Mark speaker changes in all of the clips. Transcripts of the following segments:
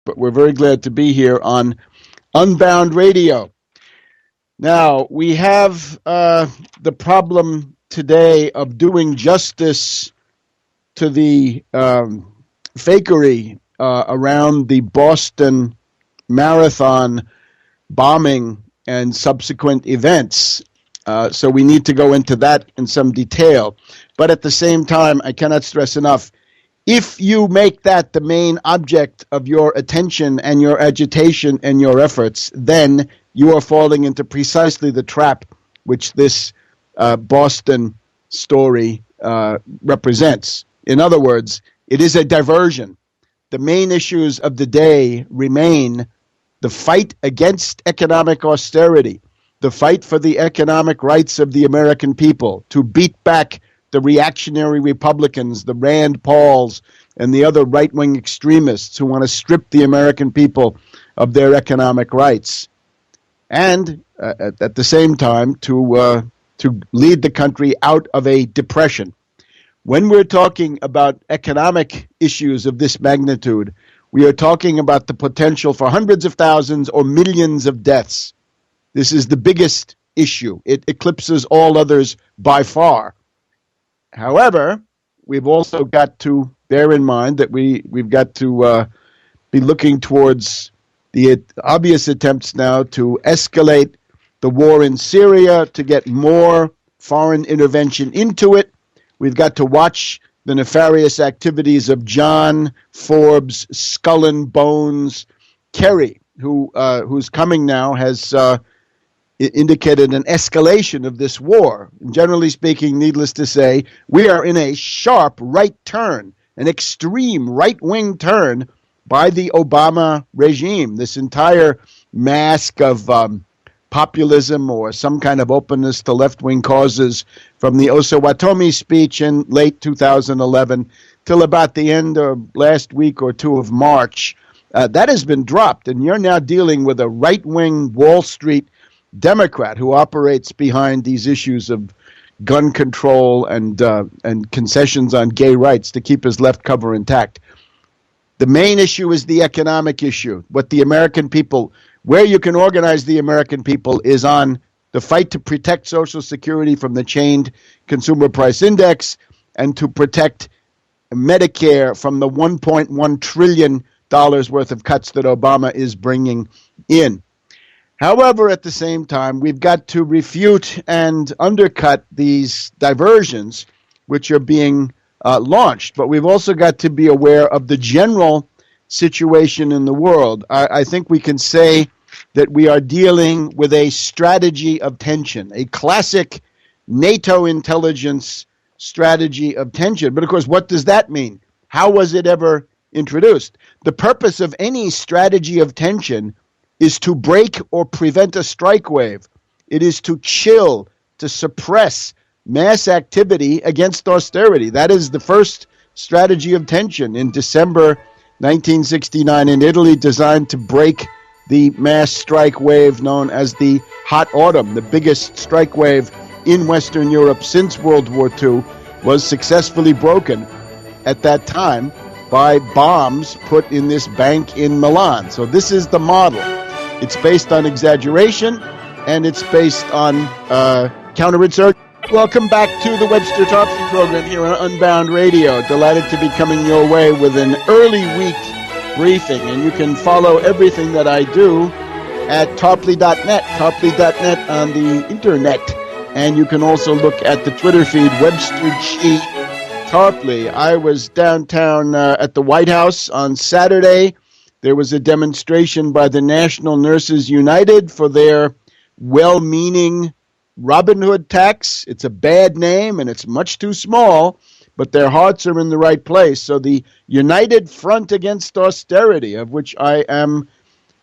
Speaker 1: but we're very glad to be here on Unbound Radio. Now, we have the problem today of doing justice to the fakery around the Boston Marathon bombing and subsequent events. So we need to go into that in some detail. But at the same time, I cannot stress enough, if you make that the main object of your attention and your agitation and your efforts, then you are falling into precisely the trap which this Boston story represents. In other words, it is a diversion. The main issues of the day remain the fight against economic austerity, the fight for the economic rights of the American people, to beat back the reactionary Republicans, the Rand Pauls, and the other right-wing extremists who want to strip the American people of their economic rights. And at the same time, to lead the country out of a depression. When we're talking about economic issues of this magnitude, we are talking about the potential for hundreds of thousands or millions of deaths. This is the biggest issue. It eclipses all others by far. However, we've also got to bear in mind that we've got to be looking towards the obvious attempts now to escalate the war in Syria, to get more foreign intervention into it. We've got to watch the nefarious activities of John Forbes, Skull and Bones Kerry, who's coming now, has indicated an escalation of this war. And generally speaking, needless to say, we are in a sharp right turn, an extreme right-wing turn by the Obama regime. This entire mask of populism or some kind of openness to left-wing causes from the Osawatomie speech in late 2011 till about the end of last week or two of March, that has been dropped. And you're now dealing with a right-wing Wall Street Democrat who operates behind these issues of gun control and concessions on gay rights to keep his left cover intact. The main issue is the economic issue. What the American people, where you can organize the American people is on the fight to protect Social Security from the chained consumer price index and to protect Medicare from the $1.1 trillion worth of cuts that Obama is bringing in. However, at the same time, we've got to refute and undercut these diversions which are being launched. But we've also got to be aware of the general situation in the world. I think we can say that we are dealing with a strategy of tension, a classic NATO intelligence strategy of tension. But of course, what does that mean? How was it ever introduced? The purpose of any strategy of tension is to break or prevent a strike wave. It is to chill, to suppress mass activity against austerity. That is the first strategy of tension in December 1969 in Italy, designed to break the mass strike wave known as the Hot Autumn. The biggest strike wave in Western Europe since World War II was successfully broken at that time by bombs put in this bank in Milan. So this is the model. It's based on exaggeration, and it's based on counterinsurgency. Welcome back to the Webster Tarpley program here on Unbound Radio. Delighted to be coming your way with an early week briefing, and you can follow everything that I do at tarpley.net, tarpley.net on the internet. And you can also look at the Twitter feed, Webster G. Tarpley. I was downtown at the White House on Saturday. There was a demonstration by the National Nurses United for their well-meaning Robin Hood tax. It's a bad name and it's much too small, but their hearts are in the right place. So the United Front Against Austerity, of which I am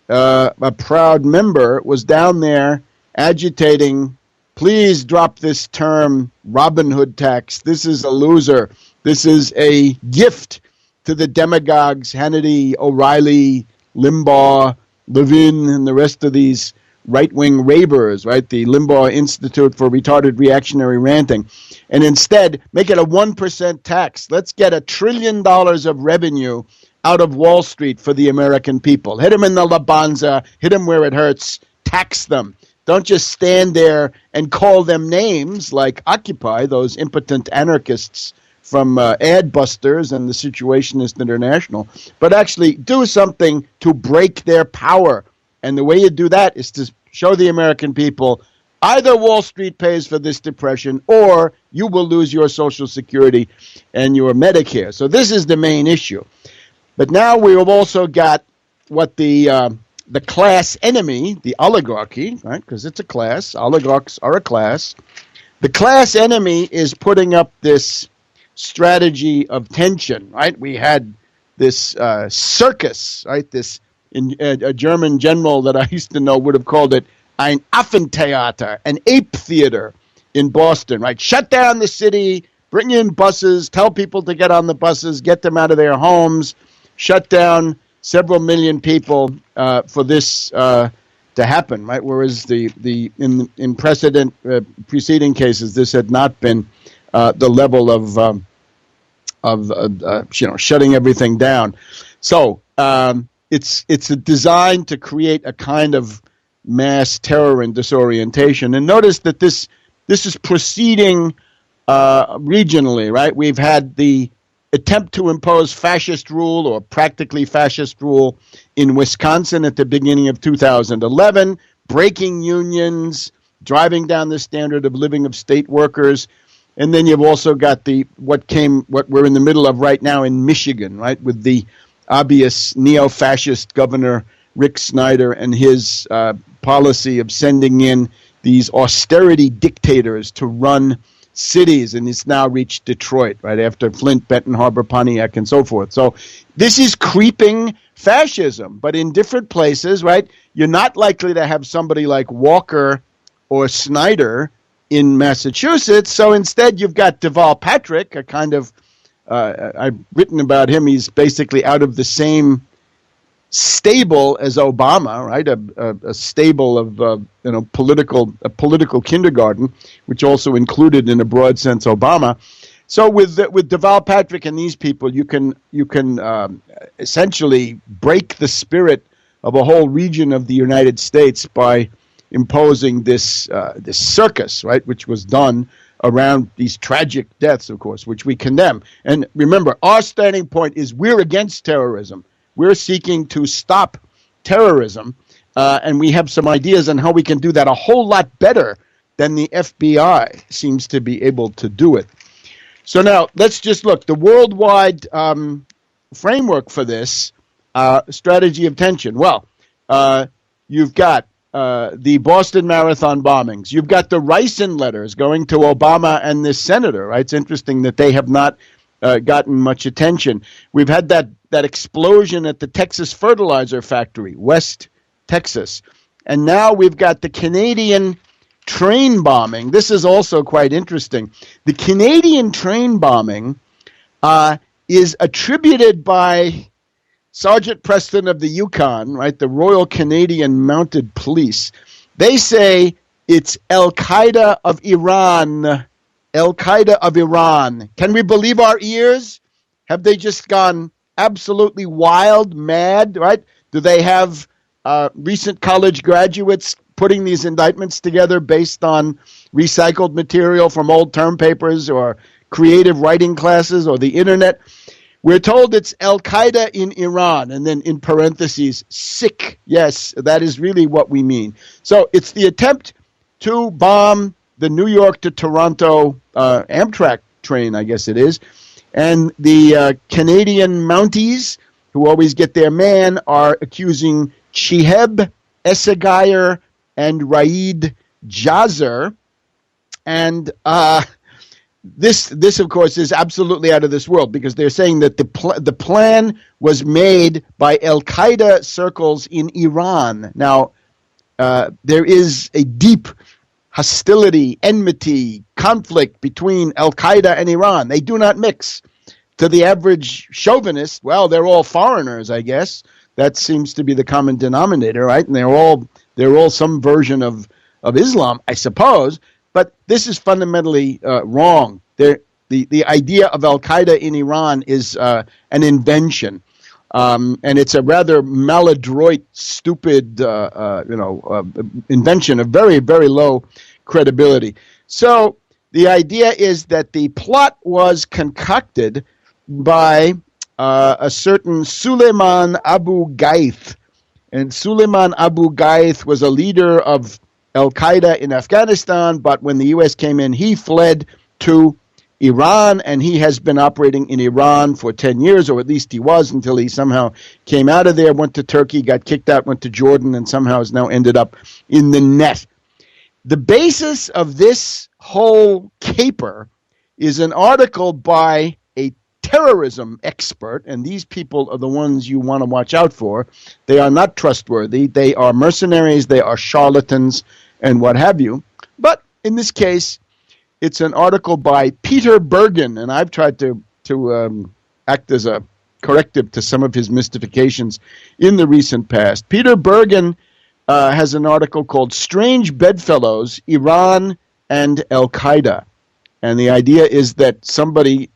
Speaker 1: a proud member, was down there agitating, please drop this term Robin Hood tax. This is a loser. This is a gift to the demagogues, Hannity, O'Reilly, Limbaugh, Levin, and the rest of these right-wing ravers, right? The Limbaugh Institute for Retarded Reactionary Ranting. And instead, make it a 1% tax. Let's get $1 trillion of revenue out of Wall Street for the American people. Hit them in the Labanza, hit them where it hurts, tax them. Don't just stand there and call them names like Occupy, those impotent anarchists from Adbusters and the Situationist International, but actually do something to break their power. And the way you do that is to show the American people either Wall Street pays for this depression or you will lose your Social Security and your Medicare. So this is the main issue. But now we have also got what the class enemy, the oligarchy, right? Because it's a class. Oligarchs are a class. The class enemy is putting up this strategy of tension, right? We had this circus, right? This a German general that I used to know would have called it ein Affentheater, an ape theater in Boston, right? Shut down the city, bring in buses, tell people to get on the buses, get them out of their homes, shut down several million people for this to happen, right? Whereas in preceding cases, this had not been the level of shutting everything down. So it's a design to create a kind of mass terror and disorientation. And notice that this is proceeding regionally, right? We've had the attempt to impose fascist rule or practically fascist rule in Wisconsin at the beginning of 2011, breaking unions, driving down the standard of living of state workers. And then you've also got what we're in the middle of right now in Michigan, right, with the obvious neo-fascist governor Rick Snyder and his policy of sending in these austerity dictators to run cities, and it's now reached Detroit, right, after Flint, Benton Harbor, Pontiac, and so forth. So this is creeping fascism, but in different places, right? You're not likely to have somebody like Walker or Snyder in Massachusetts, so instead you've got Deval Patrick, a kind of, I've written about him, he's basically out of the same stable as Obama, right? A stable of political kindergarten, which also included, in a broad sense, Obama. So with Deval Patrick and these people, you can essentially break the spirit of a whole region of the United States by imposing this circus, right? Which was done around these tragic deaths, of course, which we condemn. And remember, our standing point is we're against terrorism. We're seeking to stop terrorism, and we have some ideas on how we can do that a whole lot better than the FBI seems to be able to do it. So now let's just look. The worldwide framework for this strategy of tension. Well, you've got the Boston Marathon bombings. You've got the ricin letters going to Obama and this senator, right? It's interesting that they have not gotten much attention. We've had that explosion at the Texas fertilizer factory, West Texas. And now we've got the Canadian train bombing. This is also quite interesting. The Canadian train bombing is attributed by Sergeant Preston of the Yukon, right, the Royal Canadian Mounted Police. They say it's Al-Qaeda of Iran. Al-Qaeda of Iran. Can we believe our ears? Have they just gone absolutely wild, mad, right? Do they have recent college graduates putting these indictments together based on recycled material from old term papers or creative writing classes or the internet? We're told it's Al-Qaeda in Iran, and then in parentheses, sick. Yes, that is really what we mean. So it's the attempt to bomb the New York to Toronto Amtrak train, I guess it is. And the Canadian Mounties, who always get their man, are accusing Chiheb Essegayer and Raid Jazer. And this, of course, is absolutely out of this world, because they're saying that the plan was made by Al-Qaeda circles in Iran. Now, there is a deep hostility, enmity, conflict between Al-Qaeda and Iran. They do not mix. To the average chauvinist, well, they're all foreigners, I guess. That seems to be the common denominator, right? And they're all some version of Islam, I suppose. But this is fundamentally wrong. The idea of Al-Qaeda in Iran is an invention. And it's a rather maladroit, stupid, invention of very, very low credibility. So the idea is that the plot was concocted by a certain Suleiman Abu Ghaith. And Suleiman Abu Ghaith was a leader of Al-Qaeda in Afghanistan, but when the U.S. came in, he fled to Iran, and he has been operating in Iran for 10 years, or at least he was, until he somehow came out of there, went to Turkey, got kicked out, went to Jordan, and somehow has now ended up in the net. The basis of this whole caper is an article by a terrorism expert, and these people are the ones you want to watch out for. They are not trustworthy. They are mercenaries. They are charlatans and what have you. But in this case, it's an article by Peter Bergen, and I've tried to act as a corrective to some of his mystifications in the recent past. Peter Bergen has an article called Strange Bedfellows, Iran and Al-Qaeda. And the idea is that somebody,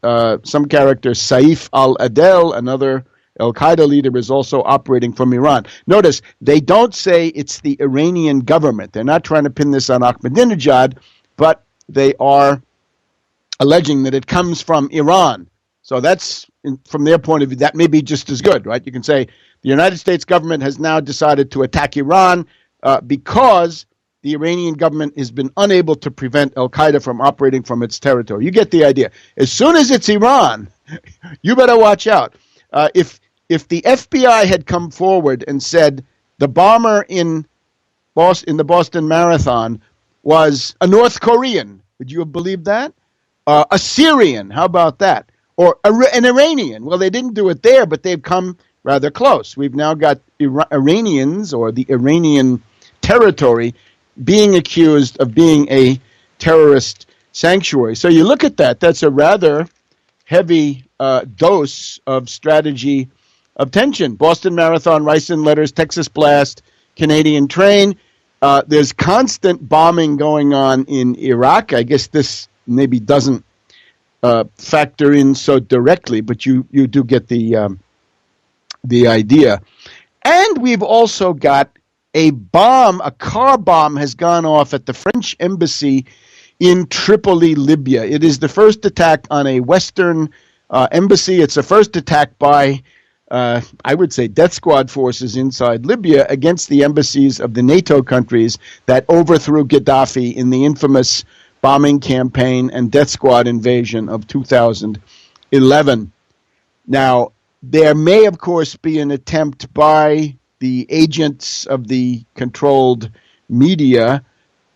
Speaker 1: some character, Saif al-Adel, another Al-Qaeda leader, is also operating from Iran. Notice, they don't say it's the Iranian government. They're not trying to pin this on Ahmadinejad, but they are alleging that it comes from Iran. So that's, from their point of view, that may be just as good, right? You can say the United States government has now decided to attack Iran because the Iranian government has been unable to prevent Al-Qaeda from operating from its territory. You get the idea. As soon as it's Iran, you better watch out. If the FBI had come forward and said the bomber in the Boston Marathon was a North Korean, would you have believed that? A Syrian, how about that? Or an Iranian. Well, they didn't do it there, but they've come rather close. We've now got Iranians, or the Iranian territory, being accused of being a terrorist sanctuary. So you look at that, that's a rather heavy dose of strategy of tension. Boston Marathon, Ricin Letters, Texas Blast, Canadian Train. There's constant bombing going on in Iraq. I guess this maybe doesn't factor in so directly, but you do get the idea. And we've also got a car bomb has gone off at the French embassy in Tripoli, Libya. It is the first attack on a Western embassy. It's the first attack by, I would say, death squad forces inside Libya against the embassies of the NATO countries that overthrew Gaddafi in the infamous bombing campaign and death squad invasion of 2011. Now, there may, of course, be an attempt by the agents of the controlled media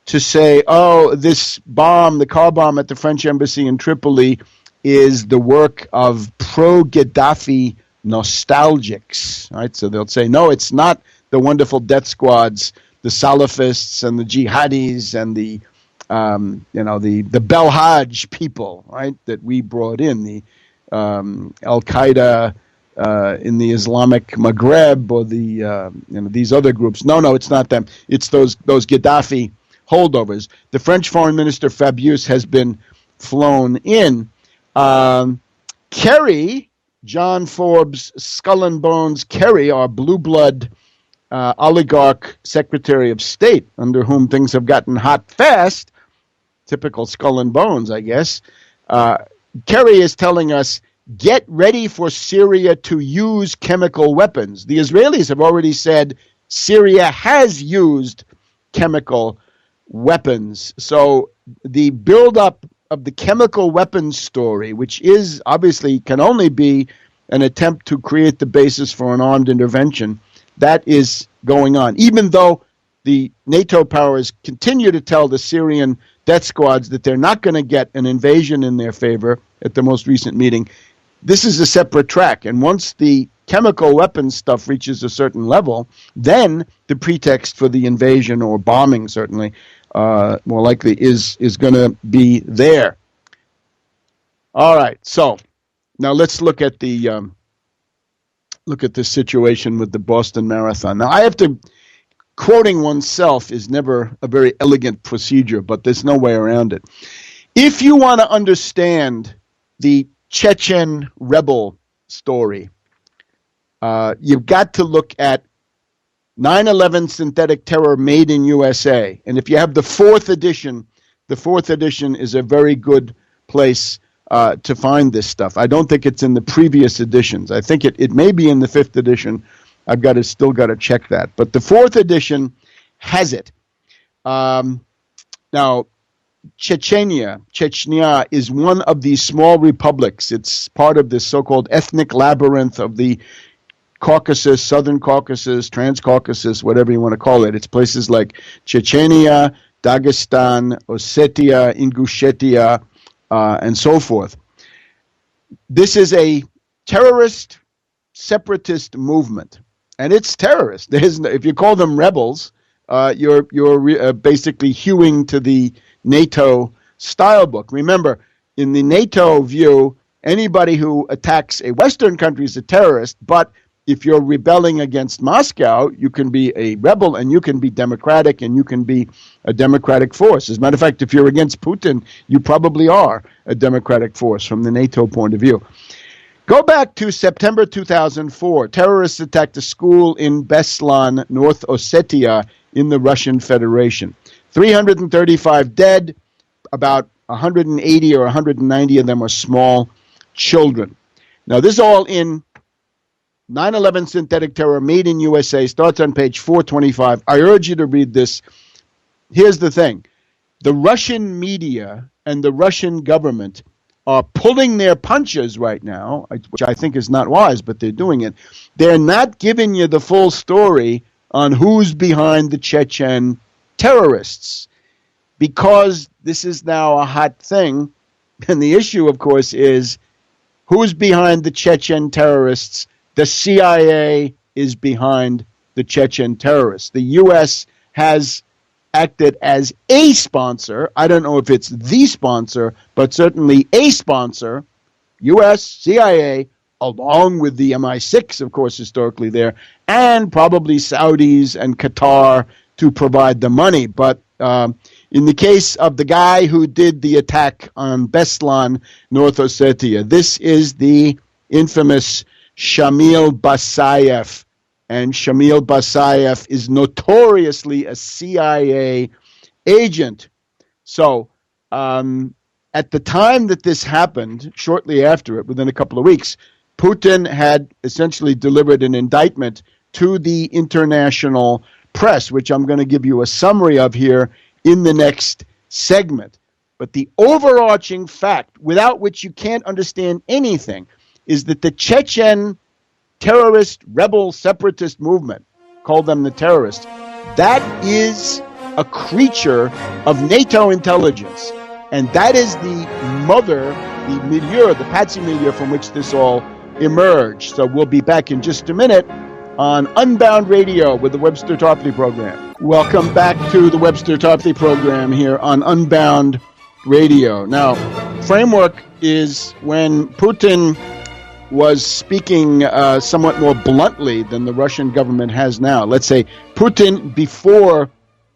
Speaker 1: to say, oh, this bomb, the car bomb at the French embassy in Tripoli, is the work of pro-Gaddafi nostalgics. Right? So they'll say, no, it's not the wonderful death squads, the Salafists and the jihadis and the Belhaj people, right, that we brought in, the Al-Qaeda in the Islamic Maghreb, or the these other groups. No, it's not them. It's those Gaddafi holdovers. The French Foreign Minister Fabius has been flown in. Kerry, John Forbes, Skull and Bones Kerry, our blue blood oligarch Secretary of State, under whom things have gotten hot fast. Typical Skull and Bones, I guess. Kerry is telling us, get ready for Syria to use chemical weapons. The Israelis have already said Syria has used chemical weapons. So the buildup of the chemical weapons story, which is obviously can only be an attempt to create the basis for an armed intervention, that is going on. Even though the NATO powers continue to tell the Syrian death squads that they're not going to get an invasion in their favor at the most recent meeting, this is a separate track. And once the chemical weapons stuff reaches a certain level, then the pretext for the invasion, or bombing certainly, more likely, is going to be there. All right, so now let's look at the situation with the Boston Marathon. Now, I have to, quoting oneself is never a very elegant procedure, but there's no way around it. If you want to understand the Chechen rebel story, you've got to look at 9/11 Synthetic Terror Made in USA. And if you have the fourth edition is a very good place to find this stuff. I don't think it's in the previous editions. I think it may be in the fifth edition. I've still got to check that. But the fourth edition has it. Now, Chechnya is one of these small republics. It's part of this so-called ethnic labyrinth of the Caucasus, Southern Caucasus, Transcaucasus, whatever you want to call it. It's places like Chechnya, Dagestan, Ossetia, Ingushetia, and so forth. This is a terrorist, separatist movement, and it's terrorist. If you call them rebels, you're basically hewing to the NATO style book. Remember, in the NATO view, anybody who attacks a Western country is a terrorist, but if you're rebelling against Moscow, you can be a rebel and you can be democratic and you can be a democratic force. As a matter of fact, if you're against Putin, you probably are a democratic force from the NATO point of view. Go back to September 2004. Terrorists attacked a school in Beslan, North Ossetia, in the Russian Federation. 335 dead, about 180 or 190 of them are small children. Now, this is all in 9/11 Synthetic Terror Made in USA, starts on page 425. I urge you to read this. Here's the thing. The Russian media and the Russian government are pulling their punches right now, which I think is not wise, but they're doing it. They're not giving you the full story on who's behind the Chechen terrorists, because this is now a hot thing. And the issue, of course, is who's behind the Chechen terrorists. The CIA is behind the Chechen terrorists. The U.S. has acted as a sponsor. I don't know if it's the sponsor, but certainly a sponsor. U.S., CIA, along with the MI6, of course, historically there, and probably Saudis and Qatar to provide the money. But in the case of the guy who did the attack on Beslan, North Ossetia, this is the infamous Shamil Basayev, and Shamil Basayev is notoriously a CIA agent. So at the time that this happened, shortly after it, within a couple of weeks, Putin had essentially delivered an indictment to the international press, which I'm going to give you a summary of here in the next segment. But the overarching fact, without which you can't understand anything, is that the Chechen terrorist, rebel, separatist movement, call them the terrorists, that is a creature of NATO intelligence. And that is the mother, the milieu, the patsy milieu from which this all emerged. So we'll be back in just a minute on Unbound Radio with the Webster Tarpley program. Welcome back to the Webster Tarpley program here on Unbound Radio. Now, framework is when Putin was speaking somewhat more bluntly than the Russian government has now. Let's say Putin before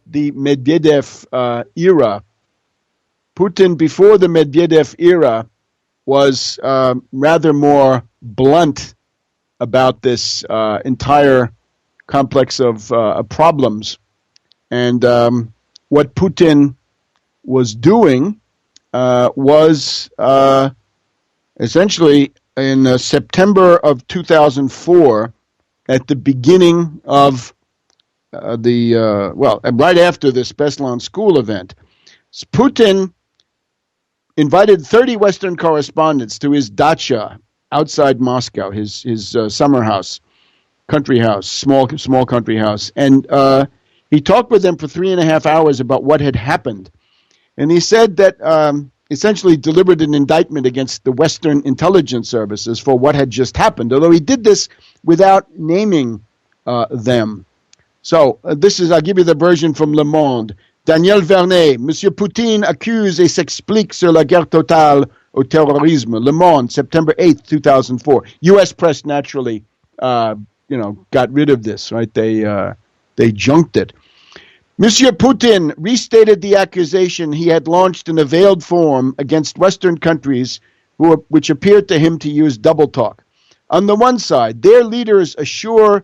Speaker 1: the Medvedev era. Putin before the Medvedev era was rather more blunt about this entire complex of problems. And what Putin was doing was essentially in September of 2004, at the beginning of right after this Beslan school event, Putin invited 30 Western correspondents to his dacha outside Moscow, his summer house, country house, small country house. And he talked with them for 3.5 hours about what had happened. And he said that essentially delivered an indictment against the Western intelligence services for what had just happened, although he did this without naming them. So I'll give you the version from Le Monde. Daniel Vernet, Monsieur Poutine accuse et s'explique sur la guerre totale au terrorisme. Le Monde, September 8th, 2004. U.S. press naturally, got rid of this, right? They junked it. Monsieur Putin restated the accusation he had launched in a veiled form against Western countries which appeared to him to use double talk. On the one side, their leaders assure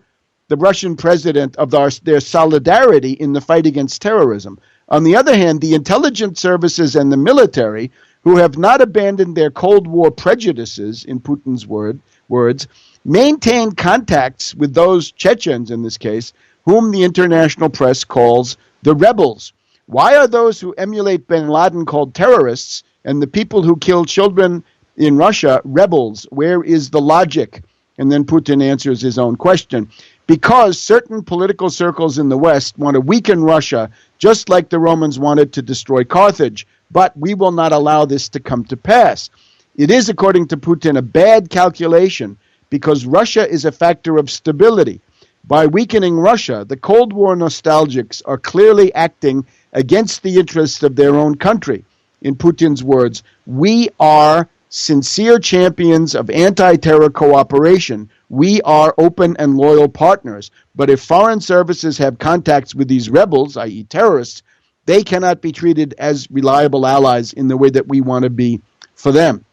Speaker 1: the Russian president of their solidarity in the fight against terrorism. On the other hand, the intelligence services and the military, who have not abandoned their Cold War prejudices, in Putin's words, maintain contacts with those Chechens, in this case, whom the international press calls the rebels. Why are those who emulate bin Laden called terrorists, and the people who kill children in Russia rebels? Where is the logic? And then Putin answers his own question. Because certain political circles in the West want to weaken Russia, just like the Romans wanted to destroy Carthage. But we will not allow this to come to pass. It is, according to Putin, a bad calculation because Russia is a factor of stability. By weakening Russia, the Cold War nostalgics are clearly acting against the interests of their own country. In Putin's words, we are sincere champions of anti-terror cooperation. We are open and loyal partners. But if foreign services have contacts with these rebels, i.e. terrorists, they cannot be treated as reliable allies in the way that we want to be for them.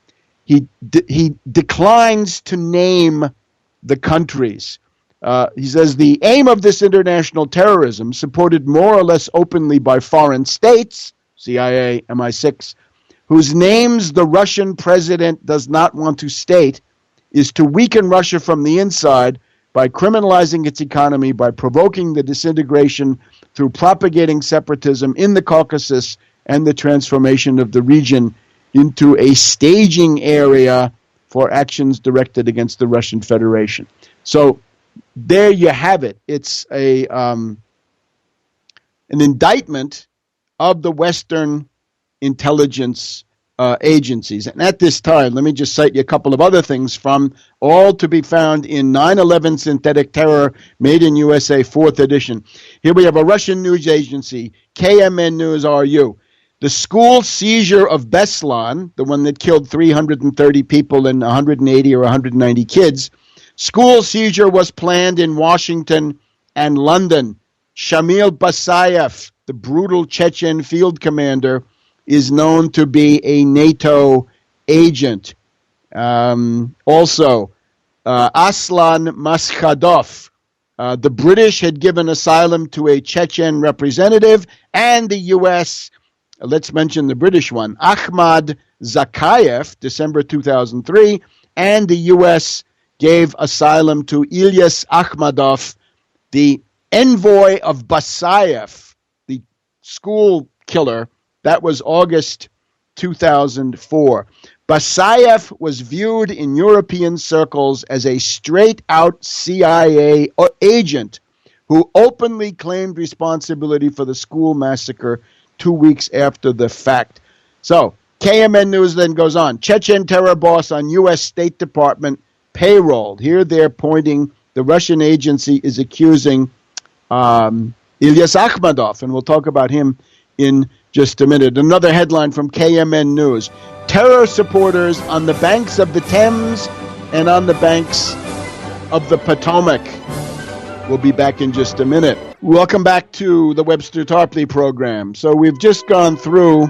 Speaker 1: He declines to name the countries. He says the aim of this international terrorism, supported more or less openly by foreign states, CIA, MI6, whose names the Russian president does not want to state, is to weaken Russia from the inside by criminalizing its economy, by provoking the disintegration through propagating separatism in the Caucasus and the transformation of the region into a staging area for actions directed against the Russian Federation. So there you have it. It's an indictment of the Western intelligence agencies. And at this time, let me just cite you a couple of other things from all to be found in 9/11 Synthetic Terror, Made in USA, 4th edition. Here we have a Russian news agency, KMN News RU. The school seizure of Beslan, the one that killed 330 people and 180 or 190 kids, school seizure was planned in Washington and London. Shamil Basayev, the brutal Chechen field commander, is known to be a NATO agent. Also, Aslan Maskhadov, the British had given asylum to a Chechen representative, and the U.S., let's mention the British one, Ahmad Zakayev, December 2003, and the U.S. gave asylum to Ilyas Akhmadov, the envoy of Basayev, the school killer. That was August 2004. Basayev was viewed in European circles as a straight-out CIA agent who openly claimed responsibility for the school massacre 2 weeks after the fact. So, KMN News then goes on. Chechen terror boss on U.S. State Department payroll. Here they're pointing, the Russian agency is accusing Ilyas Akhmadov, and we'll talk about him in just a minute. Another headline from KMN News. Terror supporters on the banks of the Thames and on the banks of the Potomac. We'll be back in just a minute. Welcome back to the Webster Tarpley program. So we've just gone through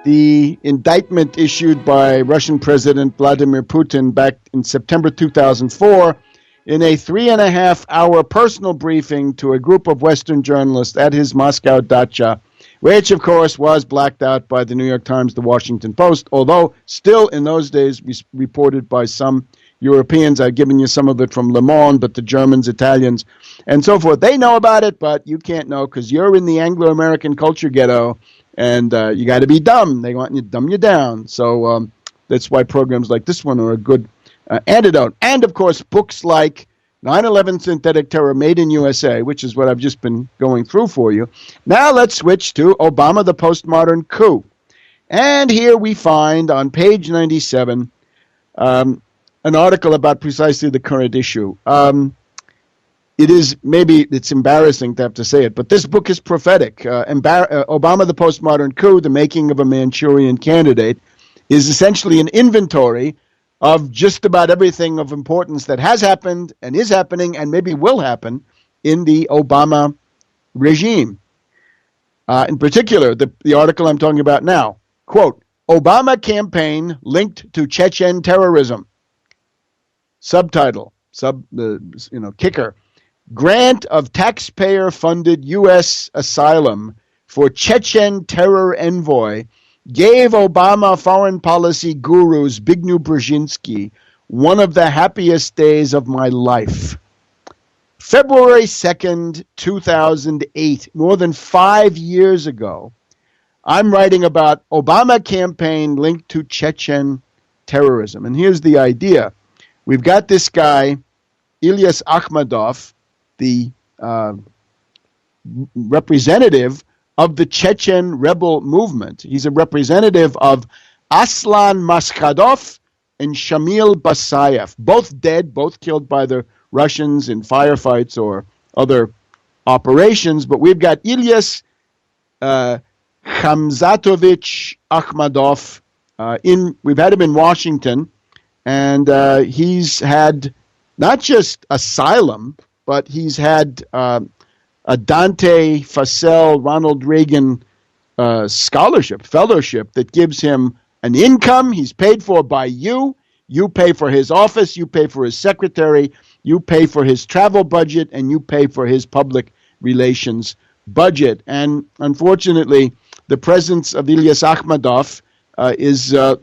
Speaker 1: the indictment issued by Russian President Vladimir Putin back in September 2004 in a 3.5-hour personal briefing to a group of Western journalists at his Moscow dacha, which, of course, was blacked out by the New York Times, the Washington Post, although still in those days reported by some Europeans. I've given you some of it from Le Monde, but the Germans, Italians, and so forth, they know about it, but you can't know because you're in the Anglo-American culture ghetto, and you got to be dumb. They want you to dumb you down. So that's why programs like this one are a good antidote. And, of course, books like 9/11 Synthetic Terror, Made in USA, which is what I've just been going through for you. Now let's switch to Obama, the Postmodern Coup. And here we find on page 97 an article about precisely the current issue. It's embarrassing to have to say it, but this book is prophetic. Obama, the Postmodern Coup, The Making of a Manchurian Candidate, is essentially an inventory of just about everything of importance that has happened and is happening and maybe will happen in the Obama regime. In particular, the article I'm talking about now, quote, Obama campaign linked to Chechen terrorism. Subtitle, kicker. Grant of taxpayer-funded U.S. asylum for Chechen terror envoy gave Obama foreign policy guru Zbigniew Brzezinski one of the happiest days of my life. February 2nd, 2008, more than 5 years ago, I'm writing about Obama campaign linked to Chechen terrorism. And here's the idea. We've got this guy, Ilyas Akhmedov, the representative of the Chechen rebel movement. He's a representative of Aslan Maskhadov and Shamil Basayev, both dead, both killed by the Russians in firefights or other operations. But we've got Ilyas Khamzatovich Akhmedov. We've had him in Washington, and he's had not just asylum, but he's had a Dante Fasel Ronald Reagan fellowship that gives him an income. He's paid for by you. You pay for his office. You pay for his secretary. You pay for his travel budget, and you pay for his public relations budget. And unfortunately, the presence of Ilyas Akhmedov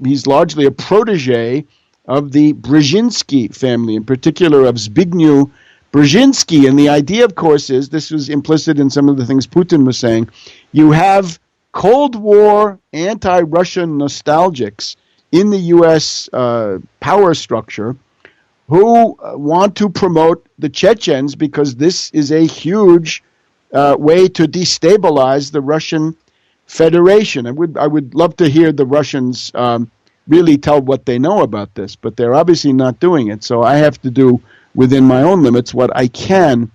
Speaker 1: he's largely a protege of the Brzezinski family, in particular of Zbigniew Brzezinski. And the idea, of course, is, this was implicit in some of the things Putin was saying, you have Cold War anti-Russian nostalgics in the U.S. Power structure who want to promote the Chechens because this is a huge way to destabilize the Russian Federation. I would love to hear the Russians really tell what they know about this, but they're obviously not doing it. So I have to do within my own limits what I can.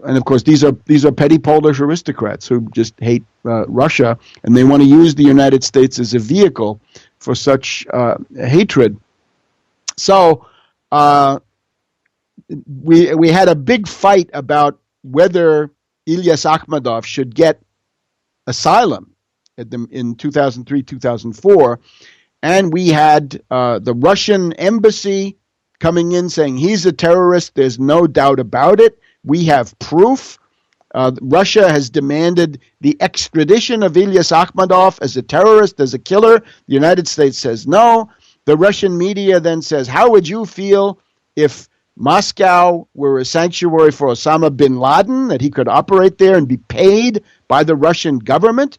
Speaker 1: And of course, these are petty Polish aristocrats who just hate Russia, and they want to use the United States as a vehicle for such hatred. So we had a big fight about whether Ilyas Akhmedov should get asylum in 2003, 2004, and we had the Russian embassy coming in saying he's a terrorist. There's no doubt about it. We have proof. Russia has demanded the extradition of Ilyas Akhmedov as a terrorist, as a killer. The United States says no. The Russian media then says, how would you feel if Moscow were a sanctuary for Osama bin Laden, that he could operate there and be paid by the Russian government?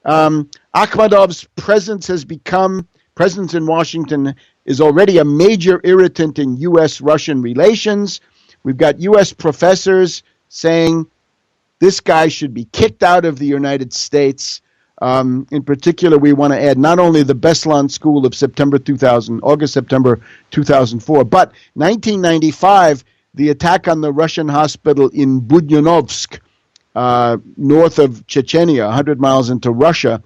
Speaker 1: Akhmedov's presence in Washington is already a major irritant in U.S.-Russian relations. We've got U.S. professors saying this guy should be kicked out of the United States. In particular, we want to add not only the Beslan School of August, September 2004, but 1995, the attack on the Russian hospital in Budyunovsk, north of Chechnya, 100 miles into Russia.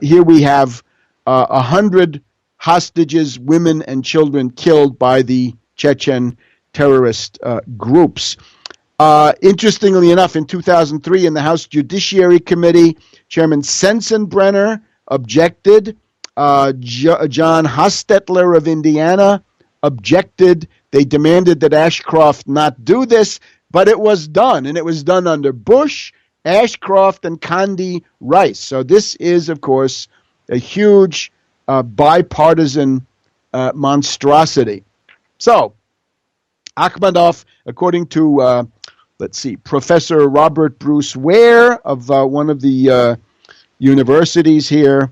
Speaker 1: Here we have 100 hostages, women and children killed by the Chechen terrorist groups. Interestingly enough, in 2003, in the House Judiciary Committee, Chairman Sensenbrenner objected. John Hostetler of Indiana objected. They demanded that Ashcroft not do this, but it was done, and it was done under Bush, Ashcroft, and Condi Rice. So this is, of course, a huge bipartisan monstrosity. So Akhmedov, according to Professor Robert Bruce Ware of one of the universities here,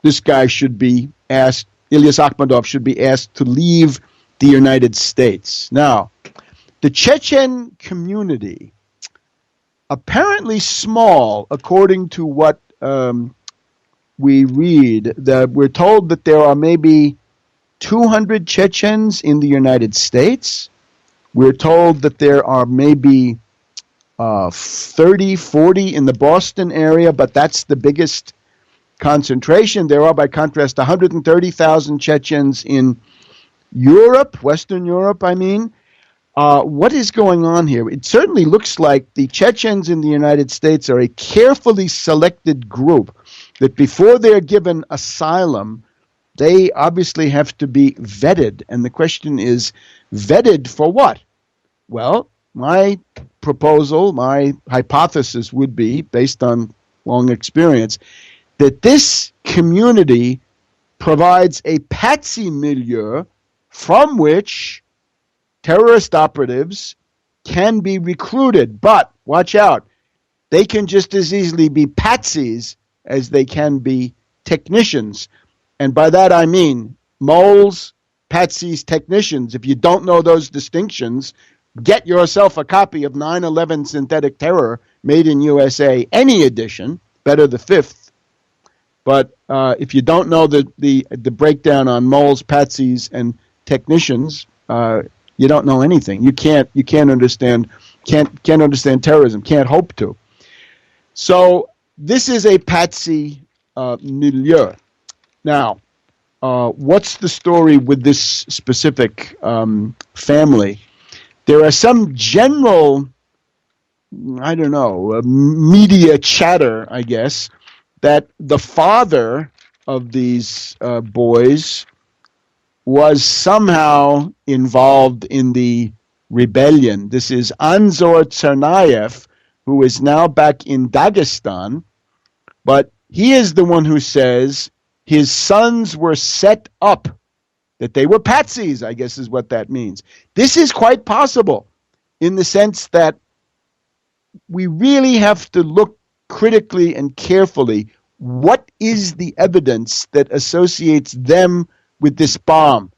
Speaker 1: this guy should be asked, Ilyas Akhmedov should be asked to leave the United States. Now, the Chechen community, apparently small, according to what we read, that we're told that there are maybe 200 Chechens in the United States. We're told that there are maybe 30, 40 in the Boston area, but that's the biggest concentration. There are, by contrast, 130,000 Chechens in Europe, Western Europe, I mean. What is going on here? It certainly looks like the Chechens in the United States are a carefully selected group that before they're given asylum, they obviously have to be vetted. And the question is, vetted for what? Well, my proposal, my hypothesis would be, based on long experience, that this community provides a patsy milieu from which terrorist operatives can be recruited. But watch out, they can just as easily be patsies as they can be technicians. And by that I mean moles, patsies, technicians. If you don't know those distinctions, get yourself a copy of 9/11 Synthetic Terror, made in USA, any edition, better the fifth. But if you don't know the breakdown on moles, patsies, and technicians, you don't know anything. You can't understand terrorism. Can't hope to. So this is a patsy milieu. Now, what's the story with this specific family? There are some general, media chatter, I guess, that the father of these boys was somehow involved in the rebellion. This is Anzor Tsarnaev, who is now back in Dagestan, but he is the one who says his sons were set up, that they were patsies, I guess is what that means. This is quite possible in the sense that we really have to look critically and carefully. What is the evidence that associates them with this bombs?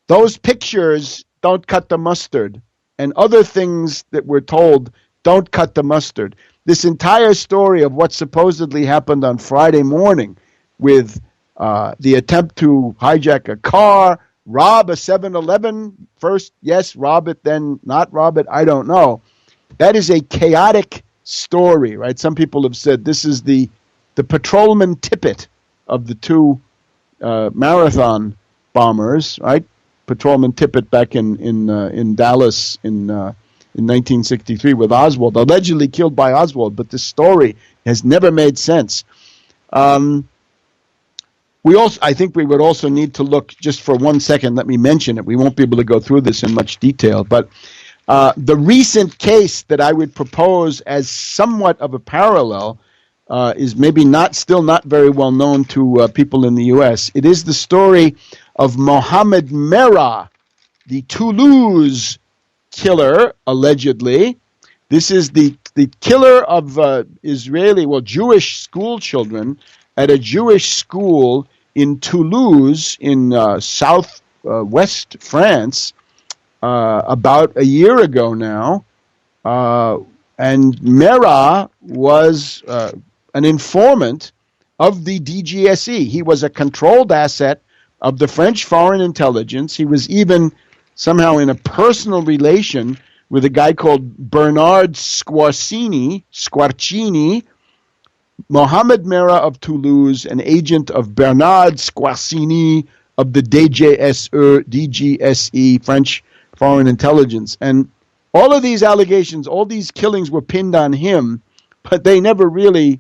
Speaker 1: Those pictures don't cut the mustard, and other things that we're told don't cut the mustard. This entire story of what supposedly happened on Friday morning with the attempt to hijack a car, rob a 7-Eleven, first, yes, rob it, then not rob it, I don't know. That is a chaotic story, right? Some people have said this is the patrolman Tippett of the two marathon bombers, right? Patrolman Tippett back in Dallas in 1963 with Oswald, allegedly killed by Oswald, but this story has never made sense. I think we would also need to look, just for 1 second, let me mention it. We won't be able to go through this in much detail, but the recent case that I would propose as somewhat of a parallel is maybe still not very well known to people in the U.S. It is the story of Mohammed Merah, the Toulouse killer, allegedly. This is the killer of Jewish school children at a Jewish school in Toulouse in southwest France about a year ago now. And Merah was an informant of the DGSE. He was a controlled asset of the French foreign intelligence. He was even somehow in a personal relation with a guy called Bernard Squarcini, Mohammed Merah of Toulouse, an agent of Bernard Squarcini of the DGSE, French Foreign Intelligence. And all of these allegations, all these killings were pinned on him, but they never really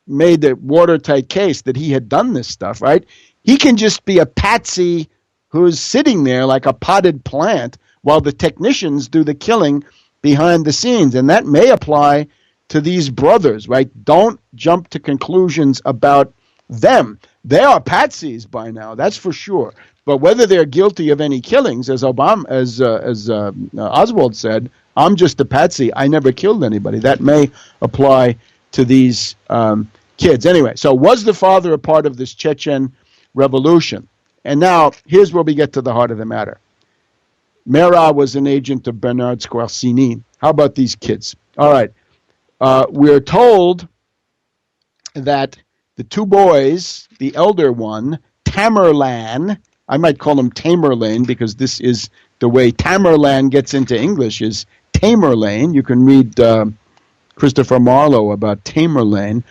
Speaker 1: made a watertight case that he had done this stuff, right? He can just be a patsy who's sitting there like a potted plant while the technicians do the killing behind the scenes. And that may apply to these brothers, right? Don't jump to conclusions about them. They are patsies by now, that's for sure. But whether they're guilty of any killings, as Oswald said, I'm just a patsy. I never killed anybody. That may apply to these kids. Anyway, so was the father a part of this Chechen revolution? And now, here's where we get to the heart of the matter. Merah was an agent of Bernard Squarcini. How about these kids? All right. We're told that the two boys, the elder one, Tamerlan, I might call him Tamerlane because this is the way Tamerlan gets into English, is Tamerlane. You can read Christopher Marlowe about Tamerlane.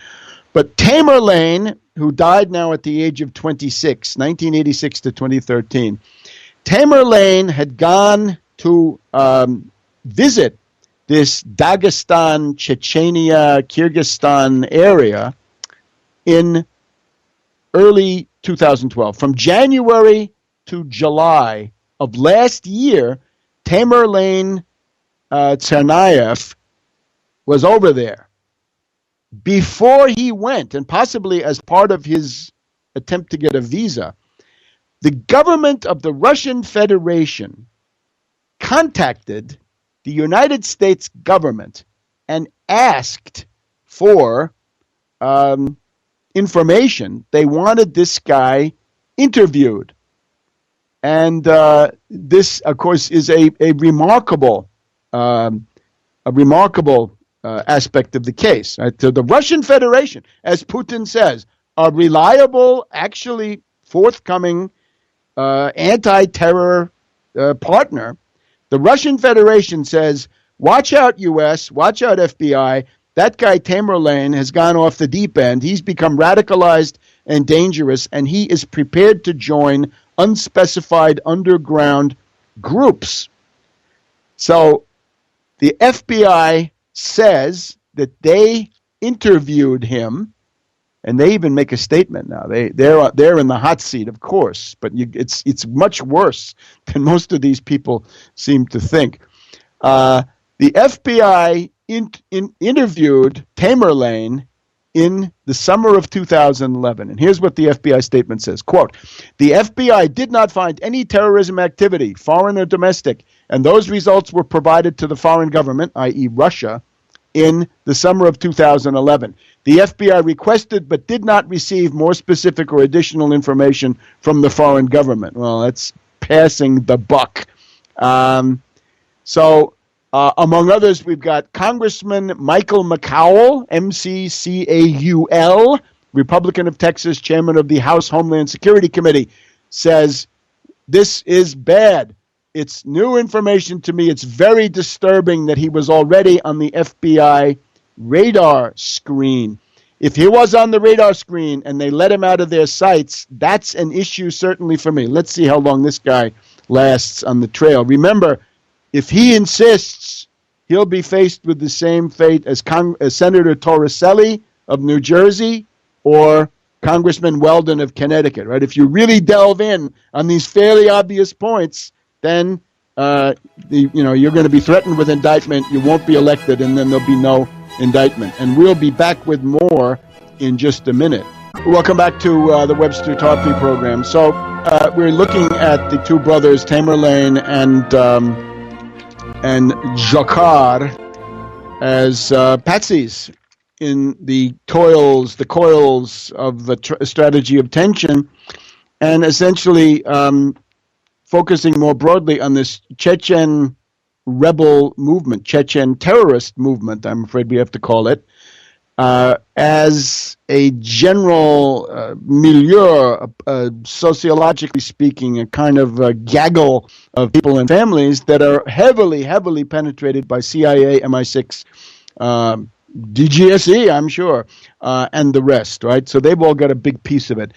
Speaker 1: But Tamerlane, who died now at the age of 26, 1986 to 2013, Tamerlane had gone to visit this Dagestan, Chechnya, Kyrgyzstan area in early 2012. From January to July of last year, Tamerlane Tsarnaev was over there. Before he went, and possibly as part of his attempt to get a visa, the government of the Russian Federation contacted the United States government and asked for information. They wanted this guy interviewed. And this, of course, is a remarkable aspect of the case. Right? So the Russian Federation, as Putin says, a reliable, actually forthcoming anti-terror partner. The Russian Federation says, watch out, U.S., watch out, FBI. That guy Tamerlane has gone off the deep end. He's become radicalized and dangerous, and he is prepared to join unspecified underground groups. So the FBI says that they interviewed him, and they even make a statement now. They're in the hot seat, of course, but it's much worse than most of these people seem to think. The FBI interviewed Tamerlane in the summer of 2011. And here's what the FBI statement says, quote, the FBI did not find any terrorism activity, foreign or domestic, and those results were provided to the foreign government, i.e. Russia, in the summer of 2011. The FBI requested but did not receive more specific or additional information from the foreign government. Well, that's passing the buck. Among others, we've got Congressman Michael McCaul, M-C-C-A-U-L, Republican of Texas, chairman of the House Homeland Security Committee, says, this is bad. It's new information to me. It's very disturbing that he was already on the FBI radar screen. If he was on the radar screen and they let him out of their sights, that's an issue certainly for me. Let's see how long this guy lasts on the trail. Remember, if he insists, he'll be faced with the same fate as Senator Torricelli of New Jersey or Congressman Weldon of Connecticut, right? If you really delve in on these fairly obvious points, then you're going to be threatened with indictment. You won't be elected, and then there'll be no indictment. And we'll be back with more in just a minute. Welcome back to the Webster Tarpley program. So we're looking at the two brothers, Tamerlane and Dzhokhar, as patsies in the coils of the strategy of tension, and essentially focusing more broadly on this Chechen rebel movement, Chechen terrorist movement, I'm afraid we have to call it, as a general milieu, sociologically speaking, a kind of gaggle of people and families that are heavily, heavily penetrated by CIA, MI6, DGSE, I'm sure, and the rest, right? So they've all got a big piece of it.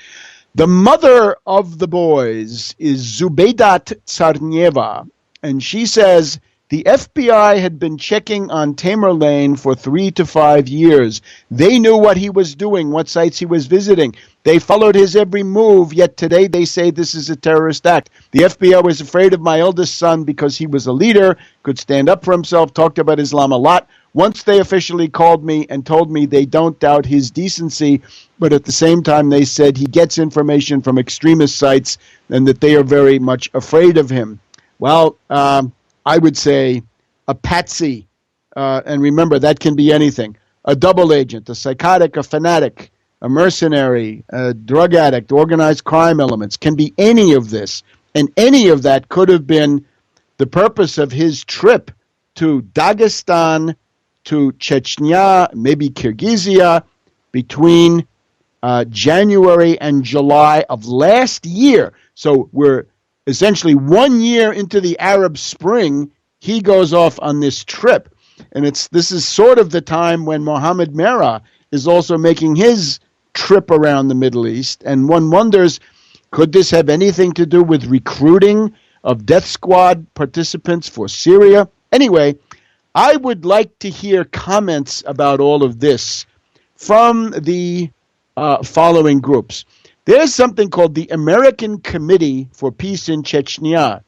Speaker 1: The mother of the boys is Zubeydat Tsarnaeva, and she says the FBI had been checking on Tamerlane for 3 to 5 years. They knew what he was doing, what sites he was visiting. They followed his every move, yet today they say this is a terrorist act. The FBI was afraid of my eldest son because he was a leader, could stand up for himself, talked about Islam a lot. Once they officially called me and told me they don't doubt his decency, but at the same time they said he gets information from extremist sites and that they are very much afraid of him. Well, I would say a patsy, and remember, that can be anything. A double agent, a psychotic, a fanatic, a mercenary, a drug addict, organized crime elements, can be any of this. And any of that could have been the purpose of his trip to Dagestan, to Chechnya, maybe Kyrgyzia, between January and July of last year. So we're essentially 1 year into the Arab Spring, he goes off on this trip. And this is sort of the time when Mohammed Merah is also making his trip around the Middle East. And one wonders, could this have anything to do with recruiting of death squad participants for Syria? Anyway, I would like to hear comments about all of this from the following groups. There's something called the American Committee for Peace in Chechnya.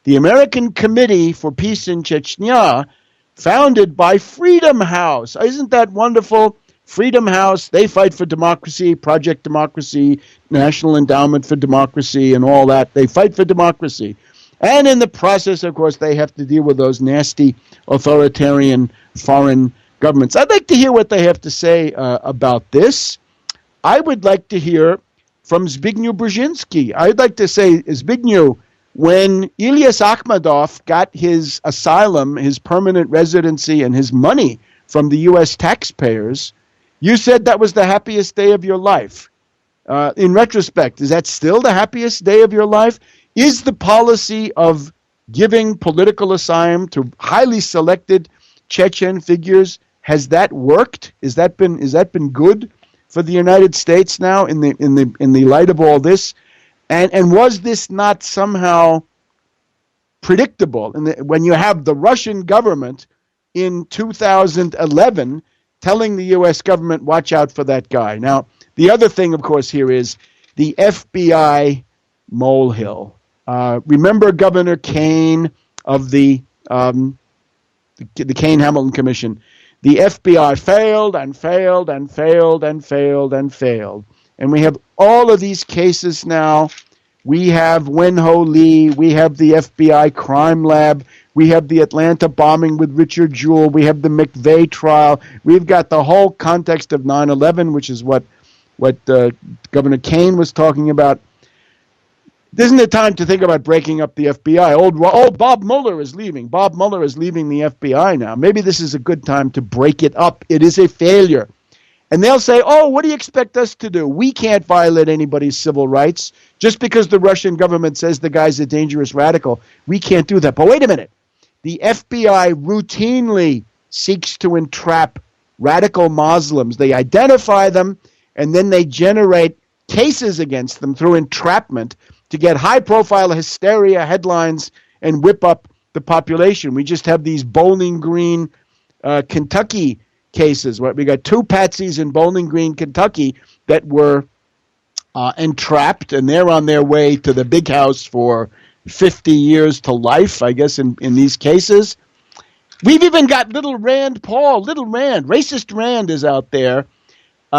Speaker 1: The American Committee for Peace in Chechnya, founded by Freedom House. Isn't that wonderful? Freedom House, they fight for democracy, Project Democracy, National Endowment for Democracy, and all that. They fight for democracy. And in the process, of course, they have to deal with those nasty authoritarian foreign governments. I'd like to hear what they have to say about this. I would like to hear from Zbigniew Brzezinski. I'd like to say, Zbigniew, when Ilyas Akhmedov got his asylum, his permanent residency, and his money from the U.S. taxpayers, you said that was the happiest day of your life. In retrospect, is that still the happiest day of your life? Is the policy of giving political asylum to highly selected Chechen figures, has that worked? Is that been good for the United States now in the light of all this? And was this not somehow predictable? When you have the Russian government in 2011 telling the U.S. government, watch out for that guy. Now, the other thing, of course, here is the FBI molehill. Remember Governor Kane of the Kane-Hamilton Commission? The FBI failed and failed and failed and failed and failed. And we have all of these cases now. We have Wenho Lee. We have the FBI crime lab. We have the Atlanta bombing with Richard Jewell. We have the McVeigh trial. We've got the whole context of 9/11, which is what Governor Kane was talking about. Isn't it time to think about breaking up the FBI? Old Bob Mueller is leaving. Bob Mueller is leaving the FBI now. Maybe this is a good time to break it up. It is a failure. And they'll say, oh, what do you expect us to do? We can't violate anybody's civil rights. Just because the Russian government says the guy's a dangerous radical, we can't do that. But wait a minute. The FBI routinely seeks to entrap radical Muslims. They identify them, and then they generate cases against them through entrapment to get high-profile hysteria headlines and whip up the population. We just have these Bowling Green, Kentucky cases. We got two patsies in Bowling Green, Kentucky that were entrapped, and they're on their way to the big house for 50 years to life, I guess, in these cases. We've even got Little Rand Paul. Little Rand, racist Rand is out there.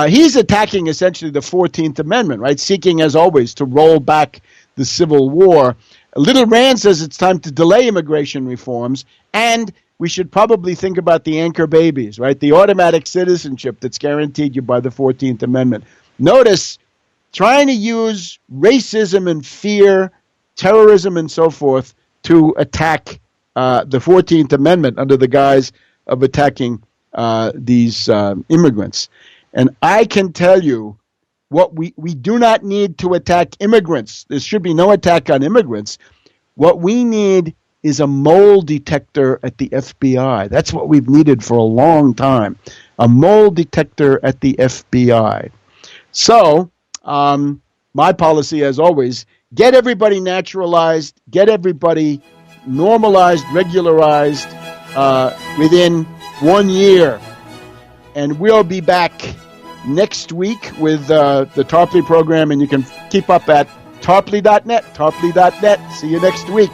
Speaker 1: He's attacking essentially the 14th Amendment, right? Seeking, as always, to roll back the Civil War. Little Rand says it's time to delay immigration reforms, and we should probably think about the anchor babies, right? The automatic citizenship that's guaranteed you by the 14th Amendment. Notice, trying to use racism and fear, terrorism and so forth to attack the 14th Amendment under the guise of attacking these immigrants. And I can tell you what we do not need to attack immigrants. There should be no attack on immigrants. What we need is a mole detector at the FBI. That's what we've needed for a long time. A mole detector at the FBI. So, my policy, as always, get everybody naturalized, get everybody normalized, regularized within 1 year. And we'll be back next week with the Tarpley program, and you can keep up at tarpley.net, tarpley.net. See you next week.